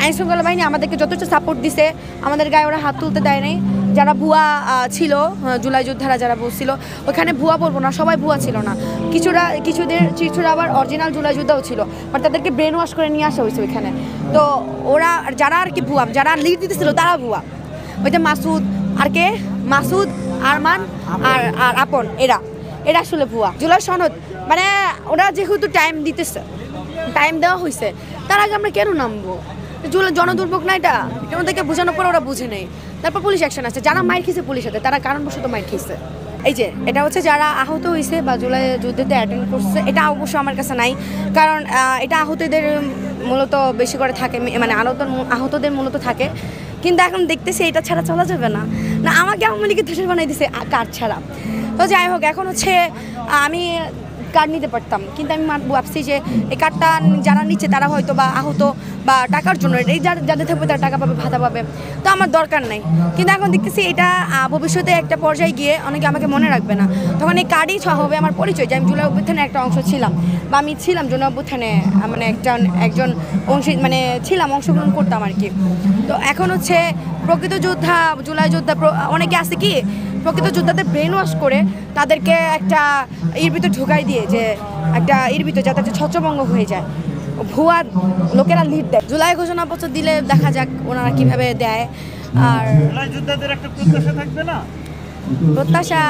আইনশৃঙ্খলা বাহিনী আমাদেরকে যথেষ্ট সাপোর্ট দিছে, আমাদের গায়ে ওরা হাত তুলতে দেয় নাই। যারা ভুয়া ছিল, জুলাই যোদ্ধারা যারা বলছিল, ওখানে ভুয়া বলবো না, সবাই ভুয়া ছিল না, কিছুরা আবার অরিজিনাল জুলাই যোদ্ধাও ছিল, বাট তাদেরকে ব্রেন ওয়াশ করে নিয়ে আসা হয়েছে ওইখানে। তো ওরা যারা আর কি ভুয়া, যারা লিড দিতেছিল তারা ভুয়া। ওইটা মাসুদ আর কে, মাসুদ, আরমান আর আর আপন, এরা আসলে ভুয়া। জুলাই সনদ মানে ওরা যেহেতু টাইম দিতেছে, টাইম দেওয়া হয়েছে, তার আগে আমরা কেন নামবো? জনদুর্ভোগ না এটা, ওদেরকে বোঝানোর পর ওরা বুঝে নেই। তারপর পুলিশ অ্যাকশন আছে, যারা মাইর খেয়েছে পুলিশের সাথে, তারা কারণবশত মাইর খেয়েছে। এই যে এটা হচ্ছে যারা আহত হয়েছে বা জুলাই যুদ্ধেতে অ্যাটেন্ড করছে, এটা অবশ্য আমার কাছে নাই, কারণ এটা আহতদের মূলত বেশি করে থাকে, মানে আহতদের মূলত থাকে। কিন্তু এখন দেখতেছি এটা ছাড়া চলা যাবে না, না আমাকে আওয়ামী লীগের দেশের বানাই দিছে কার্ড ছাড়া। তো যাই হোক, এখন হচ্ছে আমি কার্ড নিতে পারতাম, কিন্তু আমি ভাবছি যে এই কার্ডটা যারা নিচ্ছে তারা হয়তো বা আহত বা টাকার জন্য, এই যাদের থাকবে তারা টাকা পাবে, ভাতা পাবে, তো আমার দরকার নাই। কিন্তু এখন দেখতেছি এটা ভবিষ্যতে একটা পর্যায়ে গিয়ে অনেকে আমাকে মনে রাখবে না, তখন এই কার্ডই হবে আমার পরিচয় যে আমি জুলাই অভ্যুত্থানের একটা অংশ ছিলাম, বা আমি ছিলাম জুলাই অভ্যুত্থানে, মানে একজন মানে ছিলাম, অংশগ্রহণ করতাম আর কি। তো এখন হচ্ছে প্রকৃত যোদ্ধা, জুলাই যোদ্ধা অনেকে আছে কি প্রকৃত যোদ্ধাদের ব্রেন ওয়াশ করে তাদেরকে একটা এর ভিতরে ঢুকাই দিয়ে, যে একটা এর ভিতরে যাতে ছত্রভঙ্গ হয়ে যায়, ভুয়া লোকেরা লিড দেয়। জুলাই ঘোষণাপত্র দিলে দেখা যাক ওনারা কিভাবে দেয়। আর জুলাই যোদ্ধাদের একটা প্রত্যাশা থাকবে না? প্রত্যাশা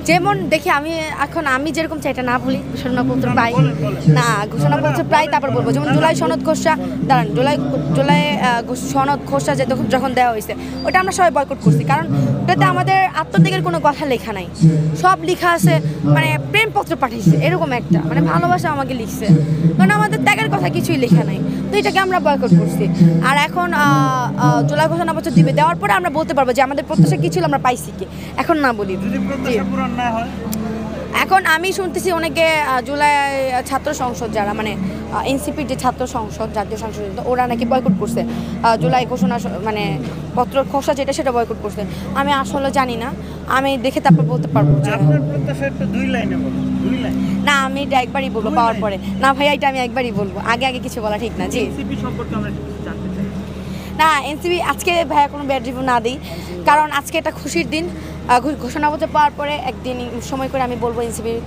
যেমন দেখি, আমি যেরকম চাই এটা না বলি, ঘোষণাপত্র পাই না, ঘোষণাপত্র প্রায় তারপর বলবো। যেমন জুলাই সনদ খসড়া, দাঁড়ান, জুলাই সনদ খসড়া যে যখন দেওয়া হয়েছে, ওটা আমরা সবাই বয়কট করছি, কারণ ওটাতে আমাদের আত্মত্যাগের কোনো কথা লেখা নাই, সব লেখা আছে মানে প্রেমপত্র পাঠিয়েছে এরকম একটা, মানে ভালোবাসা আমাকে লিখছে, কারণ আমাদের ত্যাগের কথা কিছুই লেখা নাই। তো এটাকে আমরা বয়কট করছি। আর এখন জুলাই ঘোষণাপত্র দিবে, দেওয়ার পরে আমরা বলতে পারবো যে আমাদের প্রত্যাশা কি ছিল, আমরা পাইছি কি। এখন না বলি, এখন আমি শুনতেছি অনেকে জুলাই ছাত্র সংসদ যারা, মানে এনসিপির যে ছাত্র সংসদ, জাতীয় সংসদ, ওরা নাকি বয়কট করছে জুলাই ঘোষণা, মানে পত্র খসড়া যেটা সেটা বয়কট করছে। আমি আসলে জানি না, আমি দেখে তারপর বলতে পারবো। না, আমি এটা একবারই বলবো পাওয়ার পরে। না ভাইয়া, এটা আমি একবারই বলবো, আগে কিছু বলা ঠিক না। জি না, এনসিপি আজকে ভাইয়া কোনো ব্যাড রিভিউ না দিই, কারণ আজকে একটা খুশির দিন। ঘোষণাপত্র পাওয়ার পরে একদিন সময় করে আমি বলবো এনসিপির